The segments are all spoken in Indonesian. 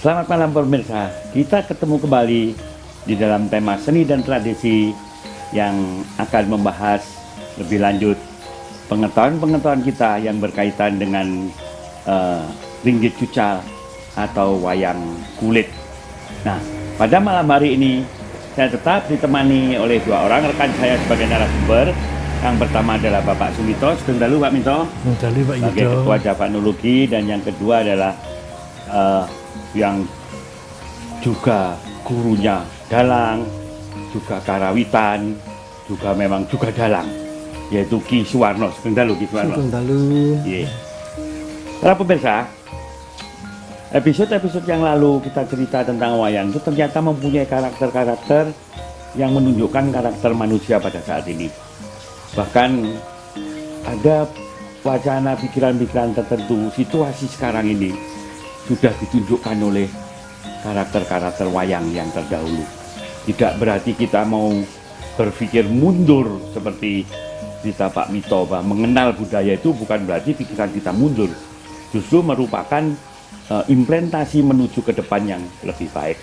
Selamat malam pemirsa, kita ketemu kembali di dalam tema seni dan tradisi yang akan membahas lebih lanjut pengetahuan-pengetahuan kita yang berkaitan dengan ringgit cucal atau wayang kulit. Nah, pada malam hari ini saya tetap ditemani oleh dua orang rekan saya sebagai narasumber. Yang pertama adalah Bapak Sumito, sugeng dalu Pak Minto, sebagai Ketua Javanologi, dan yang kedua adalah yang juga gurunya dalang, juga karawitan, juga memang juga dalang, yaitu Ki Suwarno. Sugeng dalu Ki Suwarno. Sugeng dalu. Iya. Para pemirsa, episode-episode yang lalu kita cerita tentang wayang itu ternyata mempunyai karakter-karakter yang menunjukkan karakter manusia pada saat ini. Bahkan ada wacana pikiran-pikiran tertentu, situasi sekarang ini sudah ditunjukkan oleh karakter-karakter wayang yang terdahulu. Tidak berarti kita mau berpikir mundur seperti kita Pak Mito, bahwa mengenal budaya itu bukan berarti pikiran kita mundur. Justru merupakan implementasi menuju ke depan yang lebih baik.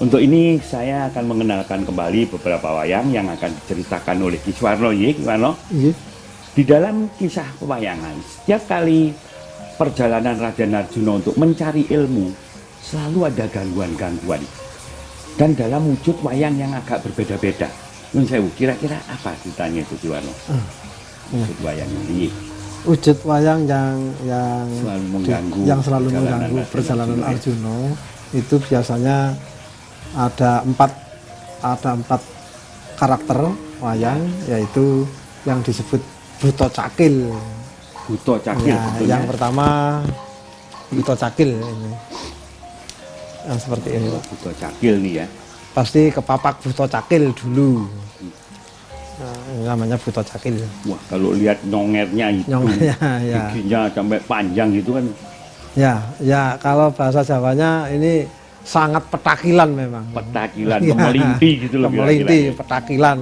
Untuk ini saya akan mengenalkan kembali beberapa wayang yang akan diceritakan oleh Ki Suwarno. Di dalam kisah pewayangan, setiap kali perjalanan Raden Arjuna untuk mencari ilmu, selalu ada gangguan-gangguan. Dan dalam wujud wayang yang agak berbeda-beda. Nun sewu, kira-kira apa ceritanya itu Ki Suwarno? Wujud wayang ini. Wujud wayang yang selalu mengganggu perjalanan Arjuna itu biasanya ada empat karakter wayang, yaitu yang disebut Buto Cakil. Buto Cakil, ya, yang pertama Buto Cakil ini, yang seperti ini. Buto Cakil nih ya. Pasti kepapak Buto Cakil dulu. Nah, ini namanya Buto Cakil. Wah, kalau lihat nyongernya itu, ya. giginya sampai panjang gitu kan. Ya, kalau bahasa Jawanya ini sangat petakilan memang. Petakilan, memelinti gitu loh. Memelinti, petakilan.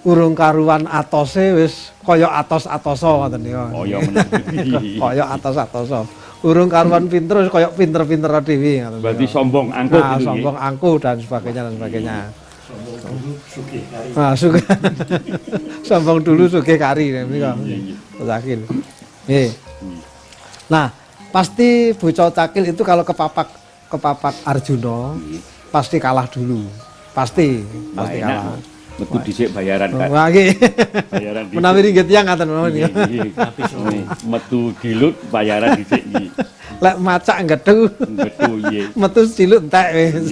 Urung karuan atose wis kaya atos-atoso ngoten niku. Oh ya menawi. Kaya atos-atoso. Urung karuan pinter wis kaya pinter-pinter dhewe ngoten. Berarti sombong angkuh gitu. Sombong angkuh dan sebagainya. Nah, sombong dulu sugih kari niku. Cakil. Nggih. Nah, pasti Buco Cakil itu kalau kepapak Arjuna pasti kalah dulu. Pasti kalah. Metu dhisik bayaran kan. Wah nggih. Bayaran dhisik. Menawi ringgit tiyang ngaten mawon. Metu dilut bayaran dhisik iki. Lek macak nggethu. Nggethu nggih. Metu dilut entek wis.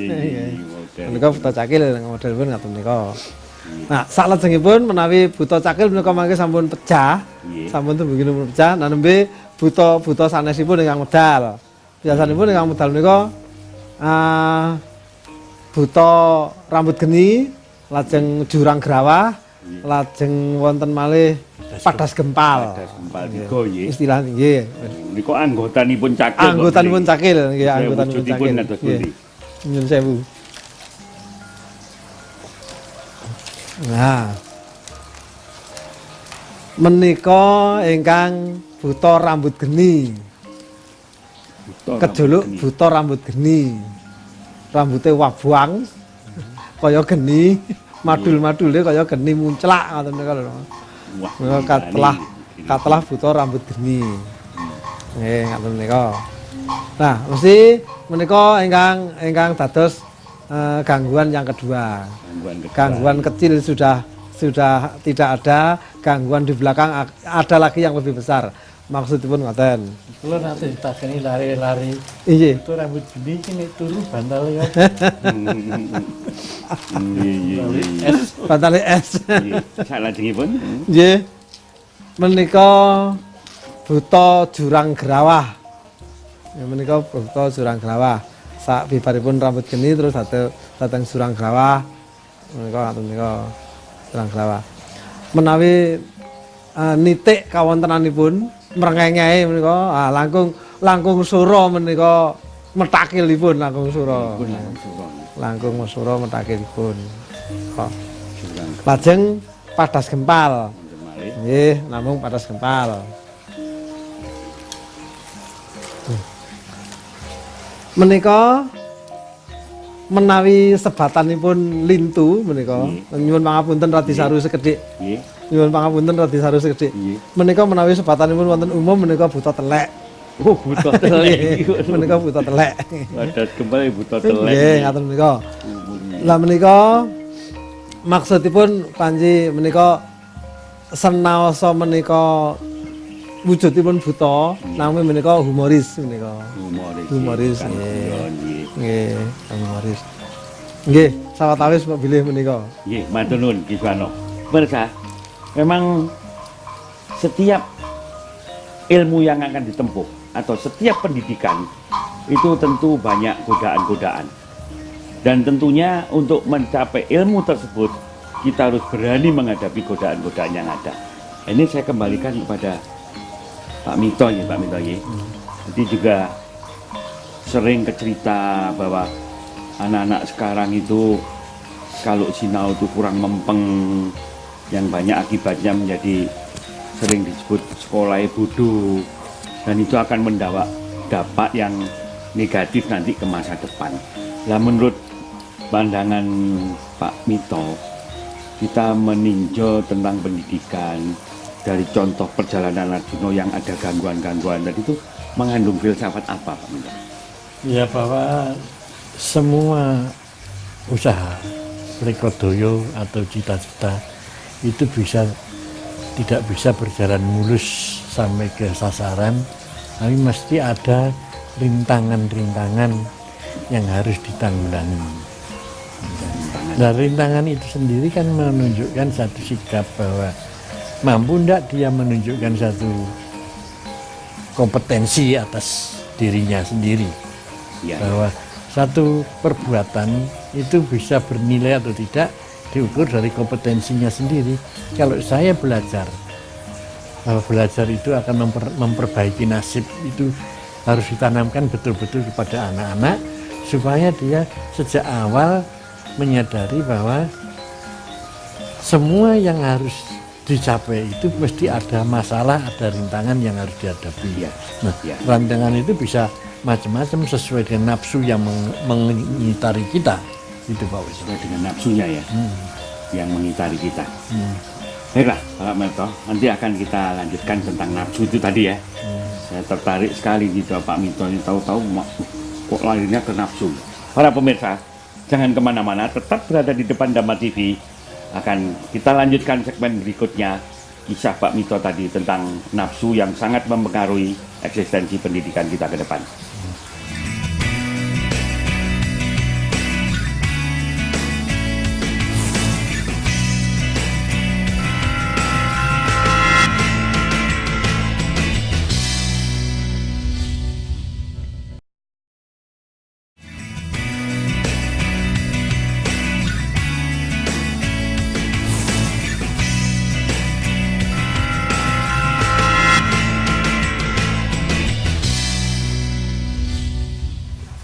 Menika Buto Cakil modelipun ngaten menika. Nah, salajengipun menawi Buto Cakil menika mangke sampun pecah. Sampun tumbuh pecah, nah nembe buto sanesipun ingkang medal. Biasanipun ingkang medal menika buto rambut geni, lajeng jurang grawah, lajeng wonten malih padas gempal. Padas gempal niku nggih. Istilah nggih. Niku anggotanipun Cakil. Anggotanipun Cakil nggih, anggotanipun Cakil. Nyun sewu. Nah, menika ingkang buto rambut geni. Kejuluk buto rambut geni. Rambutnya wabuang kaya geni, madul-madule kaya geni munclak ngoten niku lho. Wah, katelah buto rambut geni. Nggih, ngoten menika. Nah, mesti menika ingkang dados gangguan yang kedua. Gangguan kecil sudah tidak ada, gangguan di belakang ada lagi yang lebih besar. Maksudipun ngoten. Kula nanti takeni lari-lari. Iya. Itu rambut geni kene turu bantal ya. Iya. Bantale es. Salajengipun. Nggih. Menika buto jurang grawah. Ya menika buto jurang grawah. Sak bibaripun rambut geni terus dateng jurang grawah. Menika ngaten menika jurang grawah. Menawi nitik kawontenanipun mrengenge menika langkung sura menika metakilipun langkung sura. Langkung sura metakilipun. Lajeng padas gempal. Nggih, namung padas gempal. Menika menawi sebatanipun lintu menika nyuwun pangapunten Radi Saru sekedhik. Nggih. Nyuwun pangapunten Radi Saru sekedhik. Nggih. Menika menawi sebatanipun wonten umum menika buta telek. Oh, buta telek. Menika buta telek. Adat kembali buta telek. Nggih, ngaten menika. Lah menika maksudipun panji menika senaosa menika wujudipun buta, namung menika humoris menika. Humoris, nggih. Nggih, humoris. Nggih, sawetawis Pak bilih menika. Nggih, matur nuwun Ki Suwarno. Pemirsa, memang setiap ilmu yang akan ditempuh atau setiap pendidikan itu tentu banyak godaan-godaan. Dan tentunya untuk mencapai ilmu tersebut kita harus berani menghadapi godaan-godaan yang ada. Ini saya kembalikan kepada Pak Mito ya, Pak Mito ya. Jadi juga sering kecerita bahwa anak-anak sekarang itu kalau sinau itu kurang mempeng, yang banyak akibatnya menjadi sering disebut sekolah bodoh, dan itu akan mendapat dampak yang negatif nanti ke masa depan. Nah, menurut pandangan Pak Mito, kita meninjau tentang pendidikan dari contoh perjalanan Arjuna yang ada gangguan-gangguan tadi itu mengandung filsafat apa, Pak Mito? Ya, bahwa semua usaha rikodoyo atau cita-cita itu tidak bisa berjalan mulus sampai ke sasaran, tapi mesti ada rintangan-rintangan yang harus ditanggulangi. Nah, rintangan itu sendiri kan menunjukkan satu sikap bahwa mampu tidak dia menunjukkan satu kompetensi atas dirinya sendiri. Ya. Bahwa satu perbuatan itu bisa bernilai atau tidak diukur dari kompetensinya sendiri. Kalau saya belajar, bahwa belajar itu akan memperbaiki nasib, itu harus ditanamkan betul-betul kepada anak-anak supaya dia sejak awal menyadari bahwa semua yang harus dicapai itu mesti ada masalah, ada rintangan yang harus dihadapi. Ya. Nah, Ya. rintangan itu bisa macam-macam sesuai dengan nafsu yang mengitari kita. Itu Pak Wis. Sesuai dengan nafsunya ya, yang mengitari kita. Baiklah, Pak Mito, nanti akan kita lanjutkan tentang nafsu itu tadi ya. Saya tertarik sekali gitu Pak Mito, ini tahu-tahu kok larinya ke nafsu. Para pemirsa, jangan kemana-mana, tetap berada di depan Dhamma TV. Akan kita lanjutkan segmen berikutnya, kisah Pak Mito tadi tentang nafsu yang sangat mempengaruhi eksistensi pendidikan kita ke depan.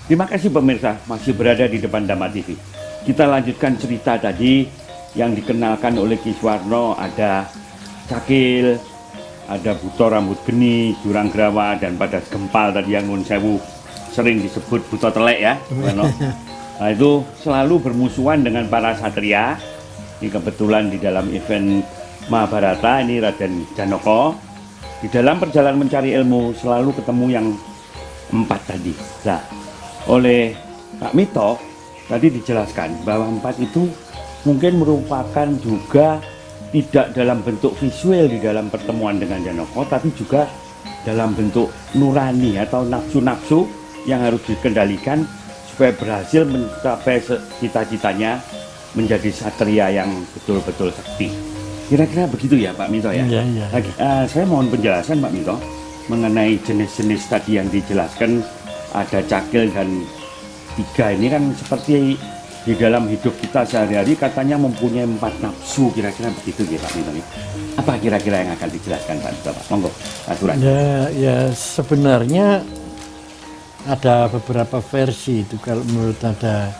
Terima kasih pemirsa, masih berada di depan Dhamma TV. Kita lanjutkan cerita tadi yang dikenalkan oleh Ki Suwarno. Ada cakil, ada buto rambut geni, jurang grawa, dan pada gempal tadi yang nun sewu sering disebut buto telek ya. Suwarno. Nah, itu selalu bermusuhan dengan para satria. Ini kebetulan di dalam event Mahabharata, ini Raden Janaka. Di dalam perjalanan mencari ilmu selalu ketemu yang 4 tadi. Nah, oleh Pak Mito tadi dijelaskan bahwa 4 itu mungkin merupakan juga tidak dalam bentuk visual di dalam pertemuan dengan Janaka, tapi juga dalam bentuk nurani atau nafsu-nafsu yang harus dikendalikan supaya berhasil mencapai cita-citanya menjadi satria yang betul-betul sakti. Kira-kira begitu ya Pak Mito ya? Iya. Saya mohon penjelasan Pak Mito mengenai jenis-jenis tadi yang dijelaskan. Ada cakil dan 3 ini kan seperti di dalam hidup kita sehari-hari katanya mempunyai 4 nafsu, kira-kira begitu ya Pak Mito. Apa kira-kira yang akan dijelaskan Pak Mito? Monggo, aturan. Ya sebenarnya ada beberapa versi itu. Kalau menurut ada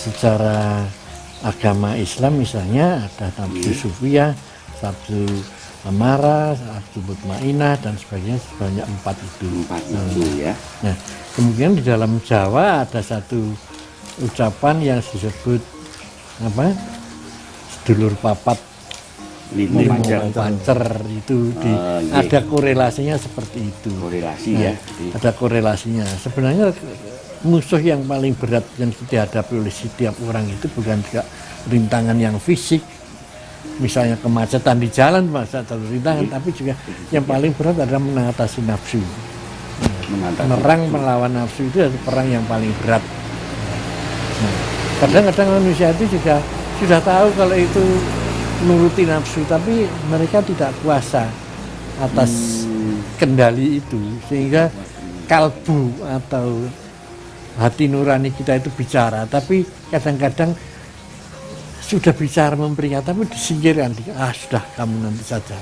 secara agama Islam misalnya ada nafsu sufiyah, nafsu amarah, nafsu mutmainah dan sebagainya, sebanyak 4 itu. 4 nafsu ya. Nah, kemudian di dalam Jawa ada satu ucapan yang disebut apa? Sedulur papat Limo limo pancer. pancer itu iya. ada korelasinya seperti itu. Korelasi Nah, ya. ada korelasinya. Sebenarnya musuh yang paling berat yang dihadapi oleh setiap orang itu bukan juga rintangan yang fisik, misalnya kemacetan di jalan masa terlalu rintangan, tapi juga yang paling berat adalah mengatasi nafsu. Merang melawan nafsu itu adalah perang yang paling berat. Nah, kadang-kadang manusia itu juga sudah tahu kalau itu nuruti nafsu, tapi mereka tidak kuasa atas kendali itu, sehingga kalbu atau hati nurani kita itu bicara, tapi kadang-kadang sudah bicara memperingatkan, tapi disingkirkan, sudah kamu nanti saja,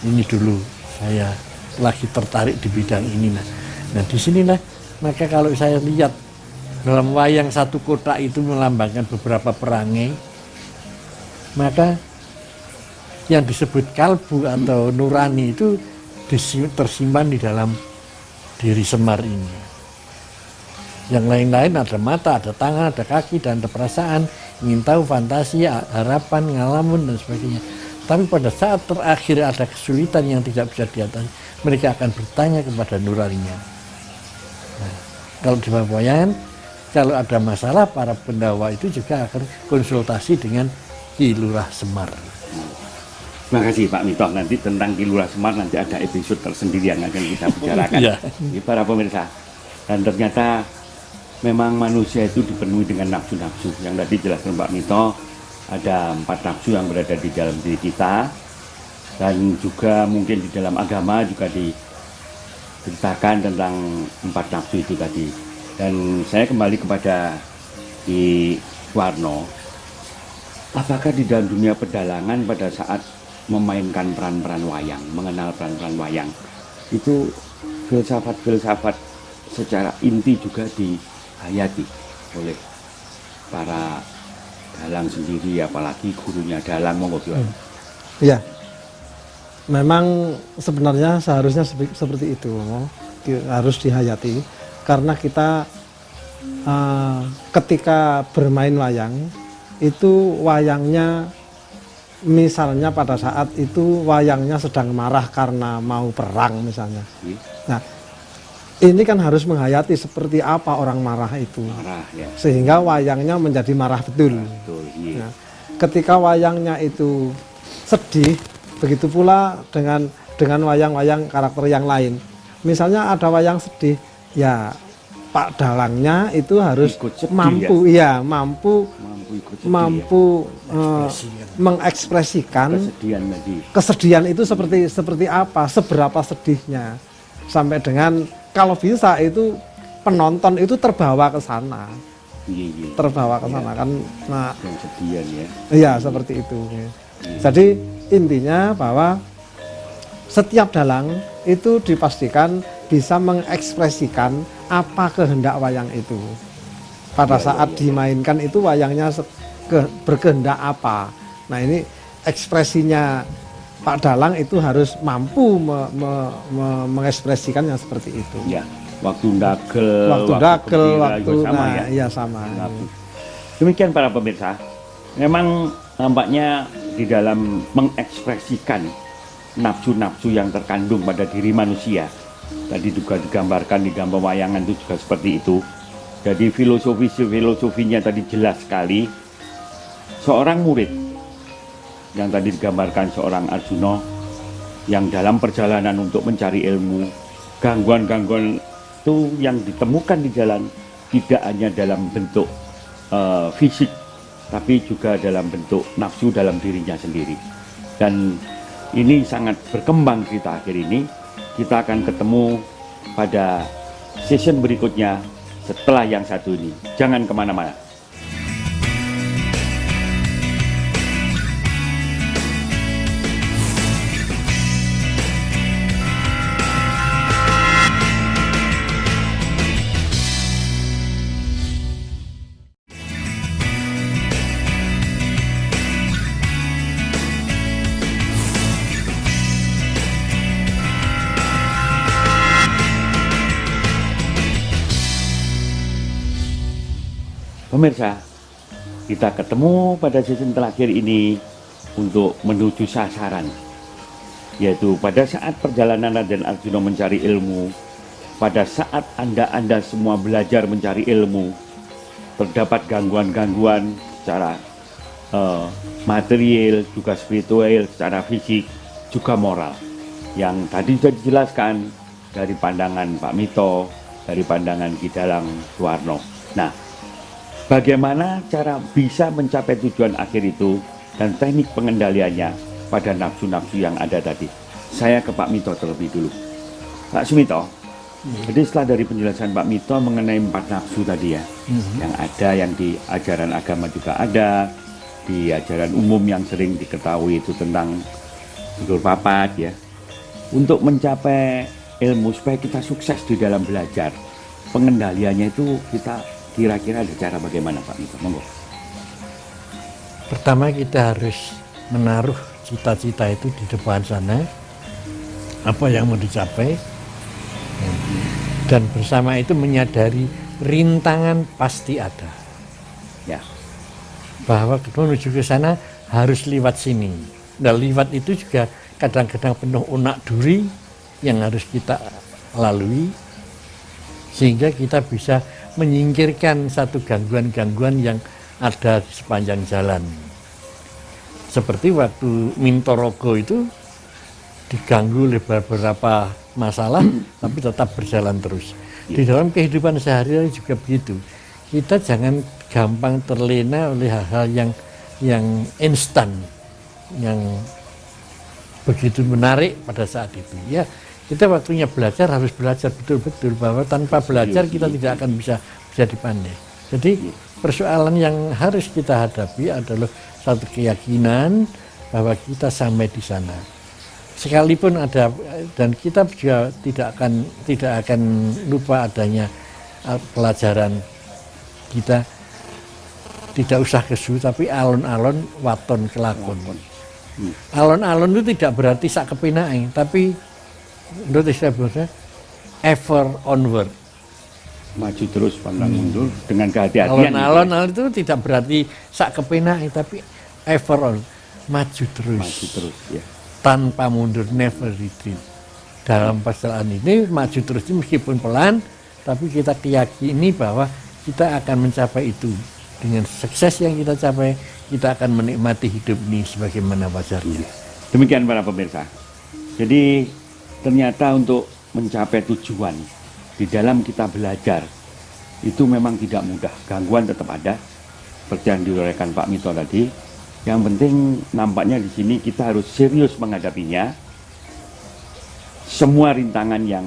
ini dulu saya lagi tertarik di bidang ini. Nah disinilah maka kalau saya lihat dalam wayang satu kotak itu melambangkan beberapa perangai, maka yang disebut kalbu atau nurani itu tersimpan di dalam diri Semar ini. Yang lain-lain ada mata, ada tangan, ada kaki, dan ada perasaan, ingin tahu, fantasi, harapan, ngalamun, dan sebagainya. Tapi pada saat terakhir ada kesulitan yang tidak bisa diatasi, mereka akan bertanya kepada nuraninya. Nah, kalau di wayangan, kalau ada masalah, para pendawa itu juga akan konsultasi dengan Ki Lurah Semar. Terima kasih Pak Mito. Nanti tentang Ki Lurah Semar nanti ada episode tersendiri yang akan kita bicarakan. Ya. Para pemirsa. Dan ternyata memang manusia itu dipenuhi dengan nafsu-nafsu. Yang tadi jelaskan Pak Mito, ada 4 nafsu yang berada di dalam diri kita. Dan juga mungkin di dalam agama juga diceritakan tentang 4 nafsu itu tadi. Dan saya kembali kepada Ki Warno. Apakah di dalam dunia pedalangan pada saat memainkan peran-peran wayang, mengenal peran-peran wayang, itu filsafat-filsafat secara inti juga dihayati oleh para dalang sendiri, apalagi gurunya dalang, monggo Kiwano. Iya, memang sebenarnya seharusnya seperti itu, harus dihayati, karena kita ketika bermain wayang itu wayangnya, misalnya pada saat itu wayangnya sedang marah karena mau perang misalnya. Nah, ini kan harus menghayati seperti apa orang marah itu, Ya. sehingga wayangnya menjadi marah betul. Iya. Nah, ketika wayangnya itu sedih, begitu pula dengan wayang-wayang karakter yang lain. Misalnya ada wayang sedih, ya Pak dalangnya itu harus mampu, ya, mampu mengekspresikan kesedihan itu seperti apa, seberapa sedihnya, sampai dengan kalau bisa itu penonton itu terbawa ke sana, terbawa ke sana kan. Nah, iya seperti itu. Jadi intinya bahwa setiap dalang itu dipastikan bisa mengekspresikan apa kehendak wayang itu. Pada saat dimainkan itu wayangnya berkehendak apa. Nah ini ekspresinya Pak Dalang itu harus mampu mengekspresikan yang seperti itu. Ya, waktu dagel, sama, ya. Iya sama. Demikian para pemirsa. Memang nampaknya di dalam mengekspresikan nafsu-nafsu yang terkandung pada diri manusia, tadi juga digambarkan di gambar wayangan itu juga seperti itu. Jadi filosofinya tadi jelas sekali. Seorang murid yang tadi digambarkan seorang Arjuna yang dalam perjalanan untuk mencari ilmu, gangguan-gangguan itu yang ditemukan di jalan tidak hanya dalam bentuk fisik, tapi juga dalam bentuk nafsu dalam dirinya sendiri. Dan ini sangat berkembang cerita akhir ini. Kita akan ketemu pada season berikutnya setelah yang satu ini. Jangan kemana-mana. Pemirsa, kita ketemu pada season terakhir ini untuk menuju sasaran, yaitu pada saat perjalanan Raden Arjuna mencari ilmu, pada saat Anda semua belajar mencari ilmu, terdapat gangguan-gangguan secara material, juga spiritual, secara fisik, juga moral. Yang tadi sudah dijelaskan dari pandangan Pak Mito, dari pandangan Ki Dalang Suwarno. Nah, bagaimana cara bisa mencapai tujuan akhir itu dan teknik pengendaliannya pada nafsu-nafsu yang ada tadi? Saya ke Pak Mito terlebih dulu. Pak Sumito, jadi setelah dari penjelasan Pak Mito mengenai 4 nafsu tadi ya, yang ada, yang di ajaran agama juga ada, di ajaran umum yang sering diketahui itu tentang tidur papat ya. Untuk mencapai ilmu supaya kita sukses di dalam belajar, pengendaliannya itu kita kira-kira ada cara bagaimana Pak Mito? Monggo. Pertama kita harus menaruh cita-cita itu di depan sana, apa yang mau dicapai, dan bersama itu menyadari rintangan pasti ada. Ya. Bahwa menuju ke sana harus lewat sini. Nah, lewat itu juga kadang-kadang penuh unak duri yang harus kita lalui, sehingga kita bisa menyingkirkan satu gangguan-gangguan yang ada di sepanjang jalan. Seperti waktu Mintorogo itu diganggu oleh beberapa masalah, tapi tetap berjalan terus. Di dalam kehidupan sehari-hari juga begitu. Kita jangan gampang terlena oleh hal-hal yang instan, yang begitu menarik pada saat itu. Ya, kita waktunya belajar harus belajar betul-betul, bahwa tanpa belajar kita tidak akan bisa dipandai. Jadi persoalan yang harus kita hadapi adalah satu keyakinan bahwa kita sampai di sana. Sekalipun ada, dan kita juga tidak akan lupa adanya pelajaran kita, tidak usah kesu, tapi alon-alon waton kelakon. Alon-alon itu tidak berarti sak kepenae, tapi menurut istilah ever onward. Maju terus, pantang mundur dengan kehati-hatian. Alon-alon itu tidak berarti sak kepenae, tapi ever on, maju terus. Maju terus, ya. Tanpa mundur, never retreat. Dalam perjalanan ini maju terus meskipun pelan, tapi kita yakini bahwa kita akan mencapai itu. Dengan sukses yang kita capai, kita akan menikmati hidup ini sebagaimana wajarnya. Demikian para pemirsa. Jadi ternyata untuk mencapai tujuan di dalam kita belajar itu memang tidak mudah. Gangguan tetap ada, seperti yang diuraikan Pak Mito tadi. Yang penting nampaknya di sini kita harus serius menghadapinya. Semua rintangan yang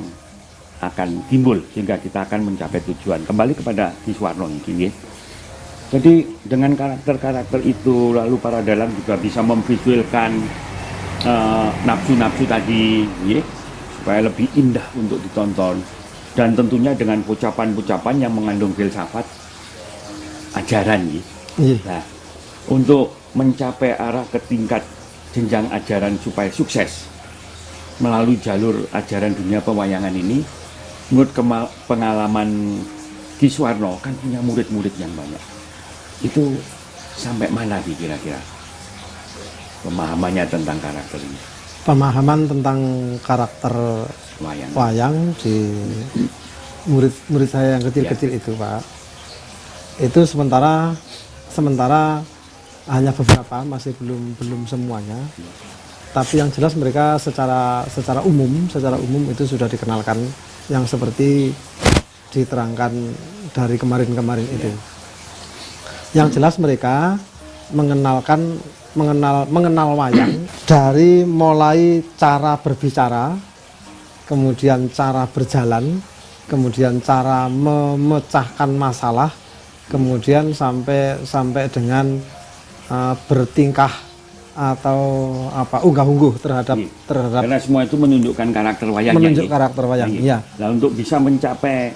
akan timbul sehingga kita akan mencapai tujuan. Kembali kepada Ki Suwarno ini. Jadi dengan karakter-karakter itu, lalu para dalang juga bisa memvisualkan nafsu-nafsu tadi, ya, supaya lebih indah untuk ditonton. Dan tentunya dengan ucapan-ucapan yang mengandung filsafat ajaran, ya. Nah, untuk mencapai arah ke tingkat jenjang ajaran supaya sukses melalui jalur ajaran dunia pewayangan ini, menurut pengalaman Ki Suwarno kan punya murid-murid yang banyak. Itu sampai mana kira-kira pemahamannya tentang karakter ini? Pemahaman tentang karakter wayang di murid-murid saya yang kecil-kecil itu, Pak. Itu sementara hanya beberapa, masih belum semuanya. Tapi yang jelas mereka secara umum itu sudah dikenalkan yang seperti diterangkan dari kemarin-kemarin itu. Yang jelas mereka mengenal wayang dari mulai cara berbicara, kemudian cara berjalan, kemudian cara memecahkan masalah, kemudian sampai dengan bertingkah atau unggah-ungguh terhadap karena semua itu menunjukkan karakter wayangnya. Menunjuk karakter wayang, iya. Nah, untuk bisa mencapai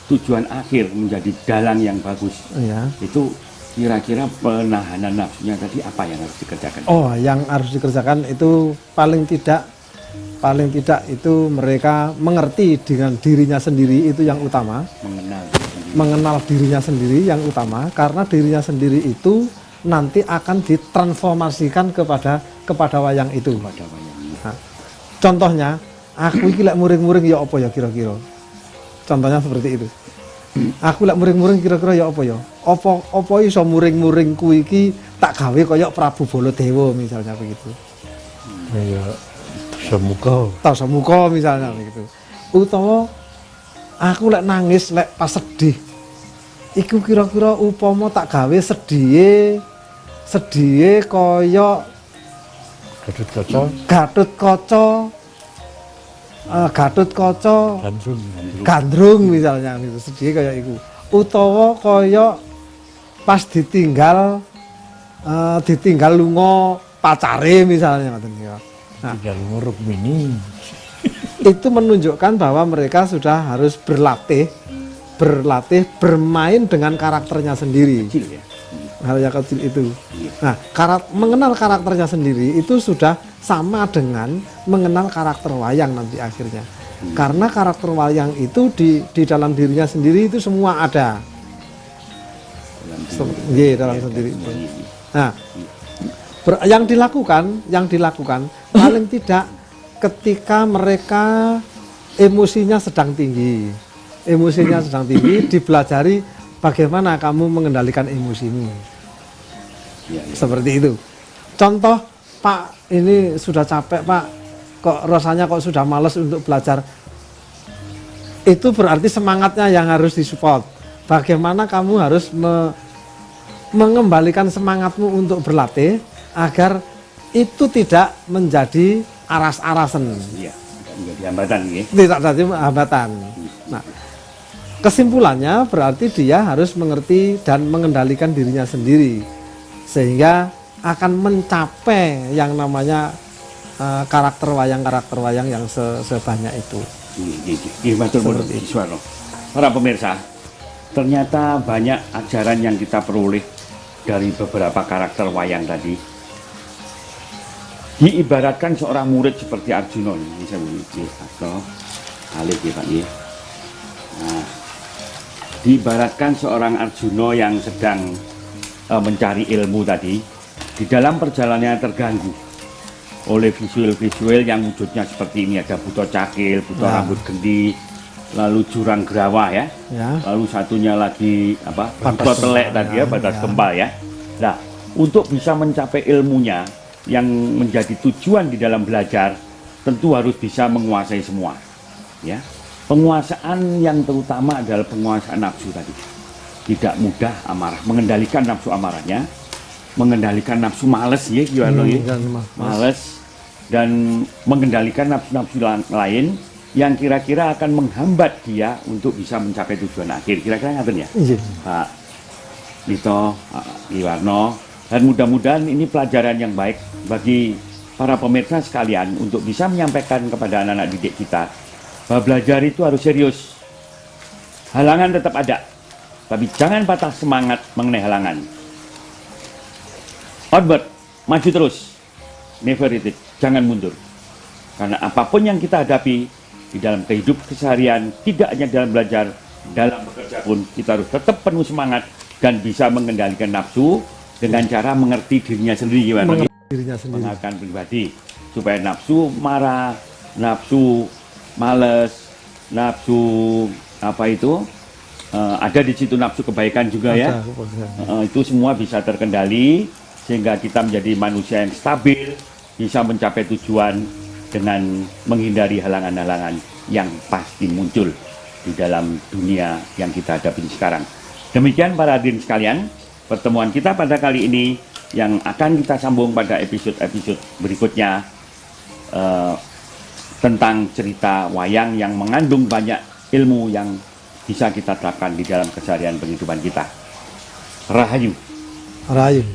tujuan akhir menjadi dalang yang bagus, iya, itu kira-kira penahanan nafsunya tadi apa yang harus dikerjakan? Oh, yang harus dikerjakan itu paling tidak itu mereka mengerti dengan dirinya sendiri, itu yang utama. mengenal dirinya sendiri yang utama, karena dirinya sendiri itu nanti akan ditransformasikan kepada wayang itu. Pada wayang. Nah, contohnya, aku iki lek muring-muring ya apa ya kira-kira. Contohnya seperti itu. Aku lek muring-muring kira-kira ya apa ya? Apa iso muring-muringku iki tak gawe kaya Prabu Baladewa misalnya begitu. Ya semoga Tasamuka misalnya begitu. Utawa aku lek nangis lek pas sedih. Iku kira-kira upama tak gawe sedhihe kaya Gatot Kaca Gatot Kaca Gandrung misalnya gitu, sedih kayak iku. Utawa kaya pas ditinggal lunga pacare misalnya ngoten ya. Nah, tinggal nguruk mini. itu menunjukkan bahwa mereka sudah harus berlatih bermain dengan karakternya sendiri. Kecil ya. Hal yang kecil itu. Nah, mengenal karakternya sendiri itu sudah sama dengan mengenal karakter wayang nanti akhirnya. Karena karakter wayang itu di dalam dirinya sendiri itu semua ada. Dalam sendiri. Nah, yang dilakukan paling tidak ketika mereka emosinya sedang tinggi, dipelajari bagaimana kamu mengendalikan emosimu. Seperti itu. Contoh, Pak, ini sudah capek Pak, kok rasanya kok sudah malas untuk belajar. Itu berarti semangatnya yang harus disupport. Bagaimana kamu harus mengembalikan semangatmu untuk berlatih agar itu tidak menjadi aras-arasan. Iya, menjadi hambatan ya. Tidak jadi hambatan. Nah, kesimpulannya berarti dia harus mengerti dan mengendalikan dirinya sendiri sehingga akan mencapai yang namanya karakter wayang yang sebanyak itu. Iya, betul. Para pemirsa, ternyata banyak ajaran yang kita peroleh dari beberapa karakter wayang tadi. Diibaratkan seorang murid seperti Arjuna ini, saya atau Alif ya Pak ya. Nah, diibaratkan seorang Arjuna yang sedang mencari ilmu tadi, di dalam perjalanannya terganggu oleh visual-visual yang wujudnya seperti ini, ada buto cakil, buto rambut gendi, lalu jurang gerawa ya, lalu satunya lagi apa, buto telek tadi ya, batas kempal ya. Nah, untuk bisa mencapai ilmunya yang menjadi tujuan di dalam belajar, tentu harus bisa menguasai semua ya. Penguasaan yang terutama adalah penguasaan nafsu tadi. Tidak mudah amarah, mengendalikan nafsu amarahnya, mengendalikan nafsu males ya, gimana ya? Males, dan mengendalikan nafsu-nafsu lain yang kira-kira akan menghambat dia untuk bisa mencapai tujuan akhir. Kira-kira ngaten ya? Pak Lito, Pak Iwarno, dan mudah-mudahan ini pelajaran yang baik bagi para pemirsa sekalian untuk bisa menyampaikan kepada anak-anak didik kita bahwa belajar itu harus serius. Halangan tetap ada, tapi jangan patah semangat mengenai halangan. Onward, maju terus, never retreat, jangan mundur. Karena apapun yang kita hadapi di dalam kehidupan keseharian, tidak hanya dalam belajar, dalam bekerja pun kita harus tetap penuh semangat dan bisa mengendalikan nafsu dengan cara mengerti dirinya sendiri, gimana? Mengenalkan pribadi supaya nafsu marah, nafsu males, nafsu apa itu ada di situ, nafsu kebaikan juga ya, itu semua bisa terkendali sehingga kita menjadi manusia yang stabil, bisa mencapai tujuan dengan menghindari halangan-halangan yang pasti muncul di dalam dunia yang kita hadapi sekarang. Demikian para hadirin sekalian, pertemuan kita pada kali ini yang akan kita sambung pada episode-episode berikutnya tentang cerita wayang yang mengandung banyak ilmu yang bisa kita terapkan di dalam keseharian kehidupan kita. Rahayu. Rahayu.